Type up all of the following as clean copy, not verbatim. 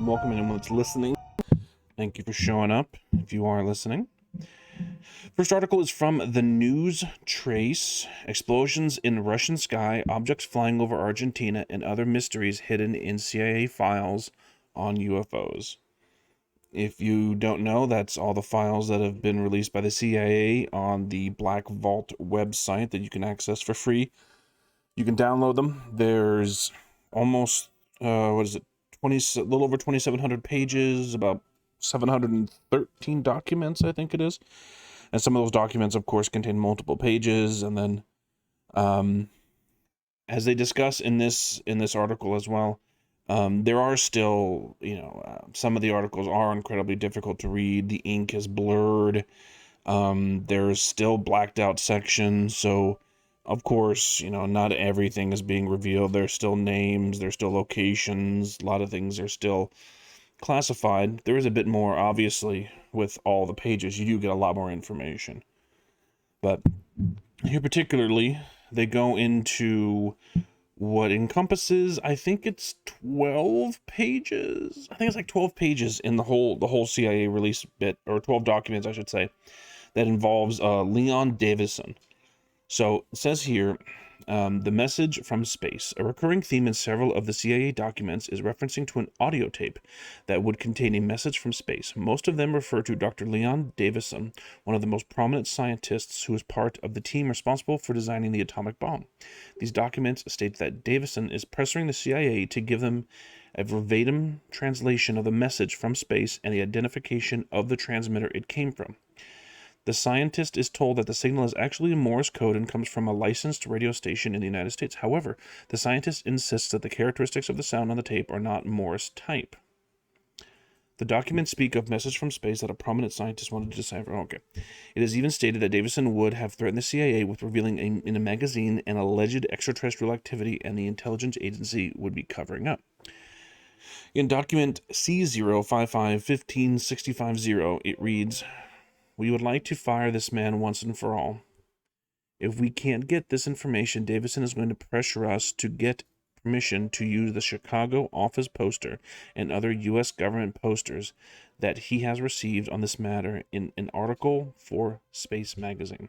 welcome anyone that's listening. Thank you for showing up, if you are listening. First article is from the News Trace. Explosions in Russian sky, objects flying over Argentina, and other mysteries hidden in CIA files on UFOs. If you don't know, that's all the files that have been released by the CIA on the Black Vault website that you can access for free. You can download them. There's almost, a little over 2,700 pages, about 713 documents, I think it is. And some of those documents, of course, contain multiple pages. And then, as they discuss in this article as well, there are still, some of the articles are incredibly difficult to read. The ink is blurred. There's still blacked out sections. So, of course, not everything is being revealed. There's still names. There's still locations. A lot of things are still classified. There is a bit more, obviously, with all the pages. You do get a lot more information. But here particularly, they go into what encompasses, I think it's 12 pages. I think it's like 12 pages in the whole CIA release bit, or 12 documents, I should say, that involves Leon Davidson. So it says here, the message from space. A recurring theme in several of the CIA documents is referencing to an audio tape that would contain a message from space. Most of them refer to Dr. Leon Davidson, one of the most prominent scientists who was part of the team responsible for designing the atomic bomb. These documents state that Davidson is pressuring the CIA to give them a verbatim translation of the message from space and the identification of the transmitter it came from. The scientist is told that the signal is actually in Morse code and comes from a licensed radio station in the United States. However, the scientist insists that the characteristics of the sound on the tape are not Morse type. The documents speak of message from space that a prominent scientist wanted to decipher. Okay. It is even stated that Davidson would have threatened the CIA with revealing in a magazine an alleged extraterrestrial activity, and the intelligence agency would be covering up. In document C055-15650, it reads, "We would like to fire this man once and for all. If we can't get this information, Davidson is going to pressure us to get permission to use the Chicago office poster and other U.S. government posters that he has received on this matter in an article for Space Magazine."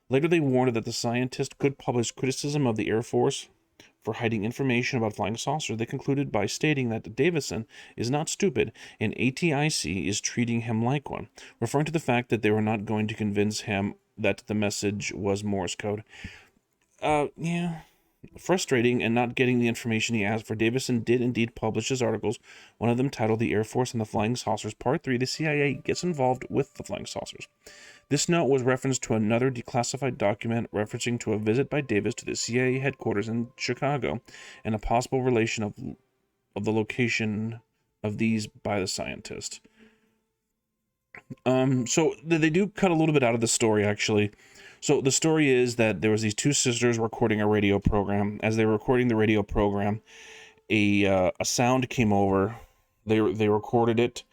Later, they warned that the scientist could publish criticism of the Air Force for hiding information about flying saucers. They concluded by stating that Davidson is not stupid and ATIC is treating him like one, referring to the fact that they were not going to convince him that the message was Morse code. Frustrating and not getting the information he asked for. Davidson did indeed publish his articles, one of them titled "The Air Force and the Flying Saucers, Part 3, The CIA Gets Involved with the Flying Saucers." This note was referenced to another declassified document referencing to a visit by Davis to the CIA headquarters in Chicago and a possible relation of the location of these by the scientist. So they do cut a little bit out of the story, actually. So the story is that there was these two sisters recording a radio program. As they were recording the radio program, a sound came over. They recorded it,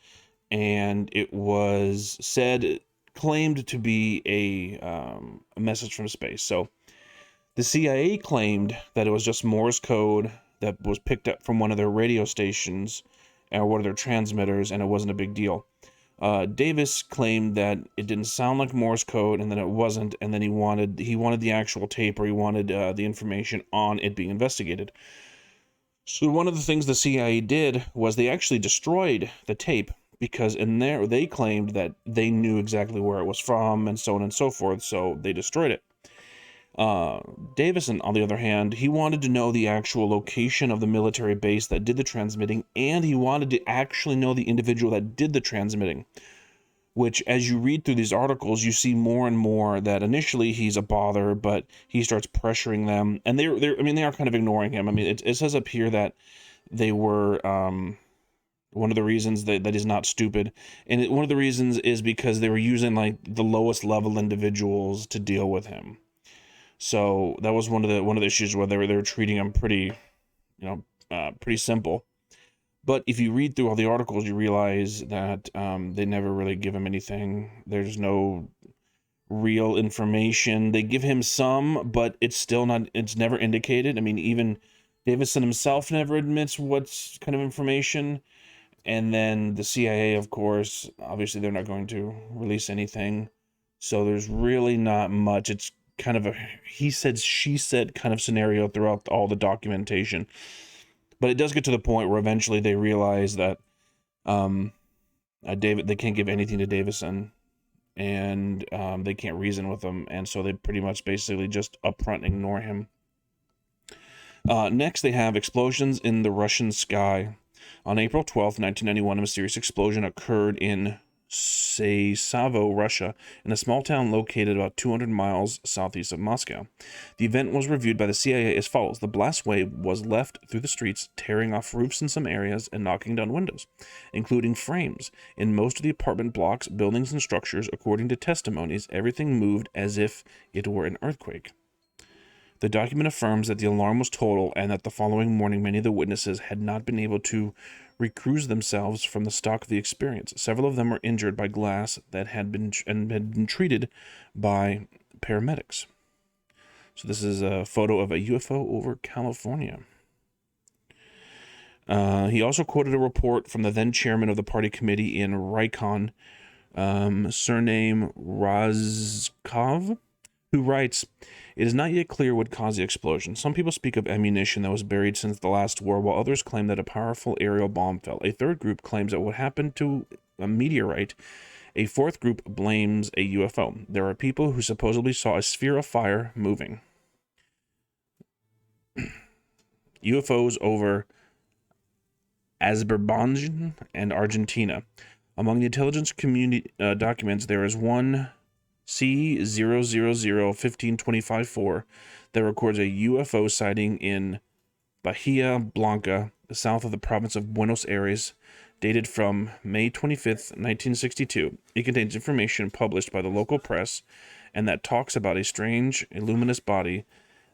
and it was claimed to be a message from space. So the CIA claimed that it was just Morse code that was picked up from one of their radio stations or one of their transmitters, and it wasn't a big deal. Davis claimed that it didn't sound like Morse code, and then it wasn't, and then he wanted the actual tape, or he wanted the information on it being investigated. So one of the things the CIA did was they actually destroyed the tape, because in there they claimed that they knew exactly where it was from, and so on and so forth, so they destroyed it. Davison, on the other hand, he wanted to know the actual location of the military base that did the transmitting, and he wanted to actually know the individual that did the transmitting, which, as you read through these articles, you see more and more that initially he's a bother, but he starts pressuring them, and they are kind of ignoring him. I mean, it says up here that they were, one of the reasons that he's not stupid, and one of the reasons is because they were using like the lowest level individuals to deal with him. So that was one of the issues where they were treating him pretty simple. But if you read through all the articles, you realize that they never really give him anything. There's no real information. They give him some, but it's never indicated. I mean, even Davidson himself never admits what kind of information. And then the CIA, of course, obviously they're not going to release anything. So there's really not much. It's kind of a he said, she said kind of scenario throughout all the documentation. But it does get to the point where eventually they realize that they can't give anything to Davidson, and they can't reason with him. And so they pretty much basically just upfront ignore him. Next, they have explosions in the Russian sky. On April 12th, 1991, a mysterious explosion occurred in Savo, Russia, in a small town located about 200 miles southeast of Moscow. The event was reviewed by the CIA as follows. The blast wave was left through the streets, tearing off roofs in some areas and knocking down windows, including frames. In most of the apartment blocks, buildings, and structures, according to testimonies, everything moved as if it were an earthquake. The document affirms that the alarm was total and that the following morning many of the witnesses had not been able to recruit themselves from the shock of the experience. Several of them were injured by glass that had been treated by paramedics. So this is a photo of a UFO over California. He also quoted a report from the then chairman of the party committee in Rikon, surname Razkov, who writes, "It is not yet clear what caused the explosion. Some people speak of ammunition that was buried since the last war, while others claim that a powerful aerial bomb fell. A third group claims that what happened to a meteorite. A fourth group blames a UFO. There are people who supposedly saw a sphere of fire moving." UFOs over Azerbaijan and Argentina. Among the intelligence community documents, there is one C000-1525-4 that records a UFO sighting in Bahia Blanca, south of the province of Buenos Aires, dated from May 25th, 1962. It contains information published by the local press and that talks about a strange, luminous body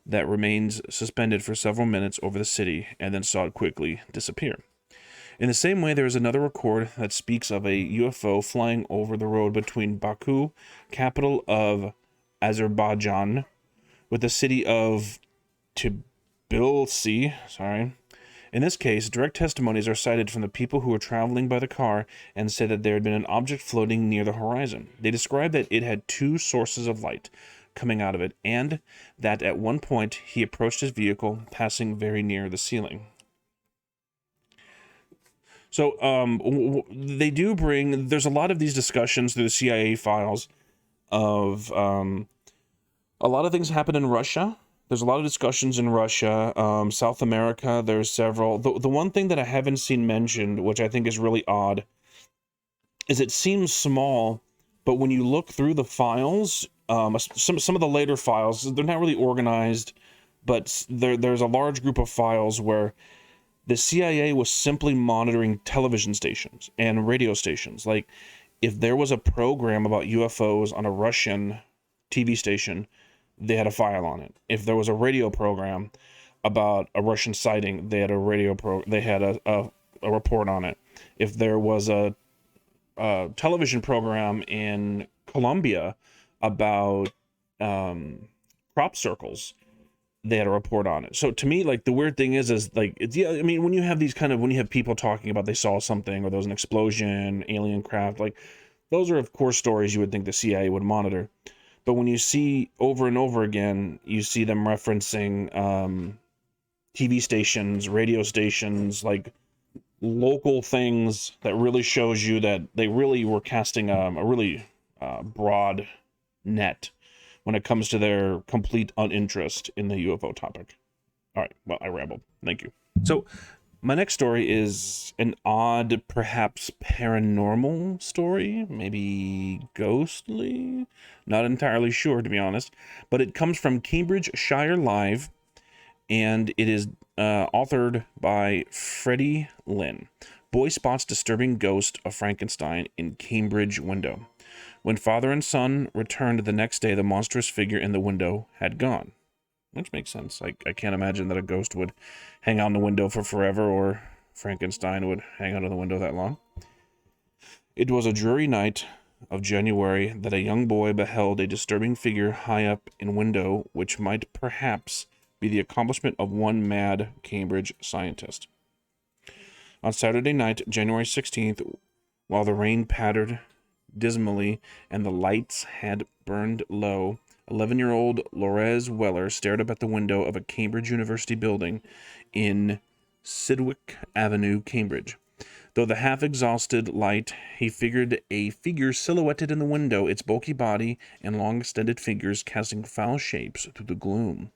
that remains suspended for several minutes over the city and then saw it quickly disappear. In the same way, there is another record that speaks of a UFO flying over the road between Baku, capital of Azerbaijan, with the city of Tbilisi. In this case, direct testimonies are cited from the people who were traveling by the car and said that there had been an object floating near the horizon. They described that it had two sources of light coming out of it, and that at one point he approached his vehicle, passing very near the ceiling. So they do bring, there's a lot of these discussions through the CIA files of a lot of things happen in Russia. There's a lot of discussions in Russia, South America, there's several. The one thing that I haven't seen mentioned, which I think is really odd, is it seems small, but when you look through the files, some of the later files, they're not really organized, but there's a large group of files where the CIA was simply monitoring television stations and radio stations. Like, if there was a program about UFOs on a Russian TV station, they had a file on it. If there was a radio program about a Russian sighting, they had a report on it. If there was a television program in Colombia about crop circles, they had a report on it. So to me, like, the weird thing is like, yeah, I mean, when you have people talking about they saw something or there was an explosion, alien craft, like, those are of course stories you would think the CIA would monitor. But when you see over and over again, you see them referencing TV stations, radio stations, like local things, that really shows you that they really were casting a really broad net when it comes to their complete uninterest in the UFO topic. All right, well, I rambled. Thank you. So my next story is an odd, perhaps paranormal story, maybe ghostly. Not entirely sure, to be honest, but it comes from Cambridgeshire Live, and it is authored by Freddie Lynn. Boy spots disturbing ghost of Frankenstein in Cambridge window. When father and son returned the next day, the monstrous figure in the window had gone. Which makes sense. I can't imagine that a ghost would hang out in the window for forever, or Frankenstein would hang out in the window that long. It was a dreary night of January that a young boy beheld a disturbing figure high up in window, which might perhaps be the accomplishment of one mad Cambridge scientist. On Saturday night, January 16th, while the rain pattered dismally and the lights had burned low, 11-year-old Lorez Weller stared up at the window of a Cambridge University building in Sidgwick Avenue, Cambridge. Though the half-exhausted light, he figured a figure silhouetted in the window, its bulky body and long extended fingers casting foul shapes through the gloom.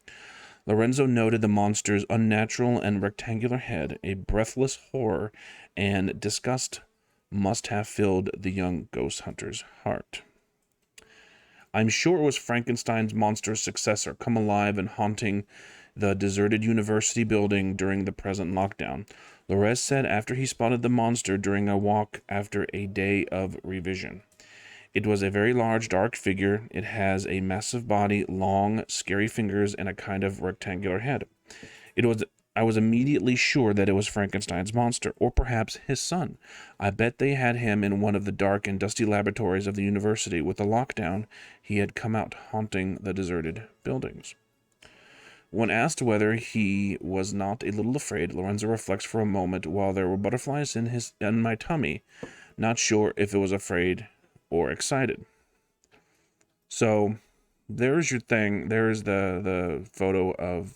Lorenzo noted the monster's unnatural and rectangular head. A breathless horror and disgust must have filled the young ghost hunter's heart. I'm sure it was Frankenstein's monster's successor, come alive and haunting the deserted university building during the present lockdown, Lorez said after he spotted the monster during a walk after a day of revision. It was a very large, dark figure. It has a massive body, long, scary fingers, and a kind of rectangular head. I was immediately sure that it was Frankenstein's monster, or perhaps his son. I bet they had him in one of the dark and dusty laboratories of the university. With the lockdown, he had come out haunting the deserted buildings. When asked whether he was not a little afraid, Lorenzo reflects for a moment. While there were butterflies in my tummy, not sure if it was afraid or excited. So there's your thing. There's the photo of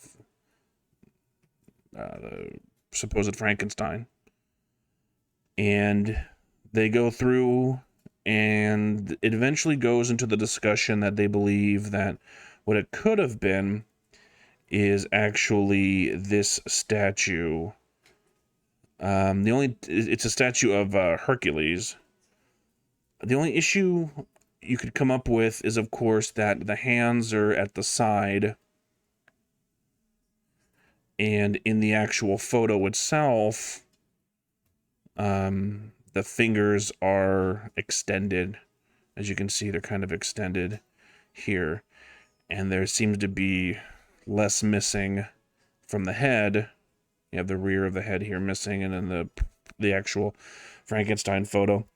the supposed Frankenstein. And they go through, and it eventually goes into the discussion that they believe that what it could have been is actually this statue. It's a statue of Hercules. The only issue you could come up with is, of course, that the hands are at the side, and in the actual photo itself, the fingers are extended. As you can see, they're kind of extended here, and there seems to be less missing from the head. You have the rear of the head here missing, and then the actual Frankenstein photo.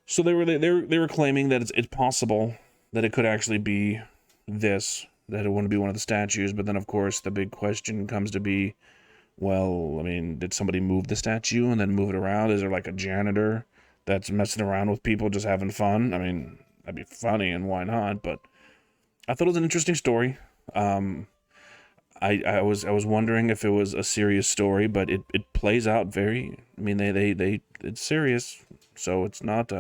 So they were claiming that it's possible that it could actually be this, that it wouldn't be one of the statues. But then, of course, the big question comes to be, well, I mean, did somebody move the statue and then move it around? Is there like a janitor that's messing around with people just having fun? I mean, that'd be funny, and why not? But I thought it was an interesting story. I was wondering if it was a serious story, but it plays out very. I mean, they it's serious, so it's not.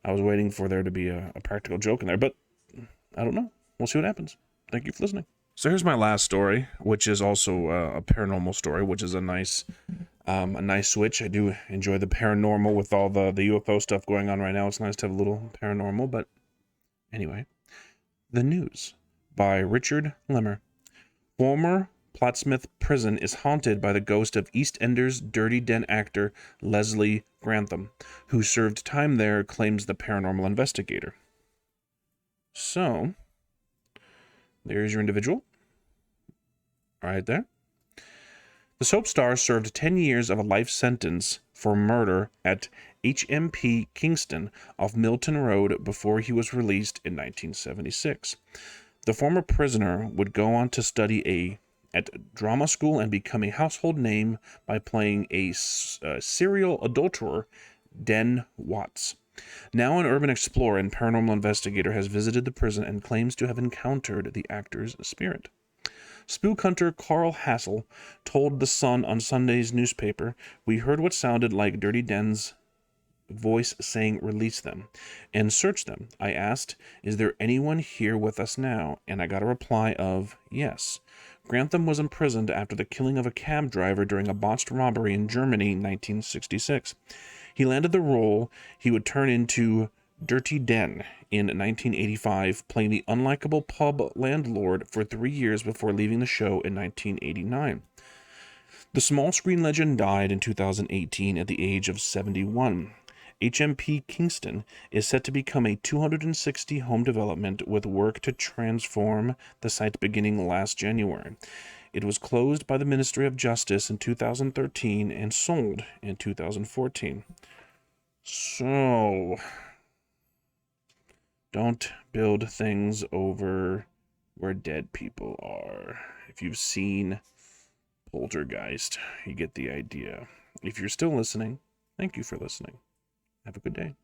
I was waiting for there to be a practical joke in there, but I don't know. We'll see what happens. Thank you for listening. So here's my last story, which is also a paranormal story, which is a nice switch. I do enjoy the paranormal with all the UFO stuff going on right now. It's nice to have a little paranormal, but anyway. The News by Richard Lemmer. Former Plattsmouth prison is haunted by the ghost of EastEnders Dirty Den actor Leslie Grantham, who served time there, claims the paranormal investigator. So, there's your individual. Right there. The soap star served 10 years of a life sentence for murder at HMP Kingston off Milton Road before he was released in 1976. The former prisoner would go on to study at drama school and become a household name by playing a serial adulterer, Den Watts. Now an urban explorer and paranormal investigator has visited the prison and claims to have encountered the actor's spirit. Spook hunter Carl Hassel told The Sun on Sunday's newspaper, "We heard what sounded like Dirty Den's voice saying release them and search them. I asked, is there anyone here with us now? And I got a reply of yes. Grantham was imprisoned after the killing of a cab driver during a botched robbery in Germany in 1966. He landed the role he would turn into Dirty Den in 1985, playing the unlikable pub landlord for 3 years before leaving the show in 1989. The small screen legend died in 2018 at the age of 71. HMP Kingston is set to become a 260-home development with work to transform the site beginning last January. It was closed by the Ministry of Justice in 2013 and sold in 2014. So, don't build things over where dead people are. If you've seen Poltergeist, you get the idea. If you're still listening, thank you for listening. Have a good day.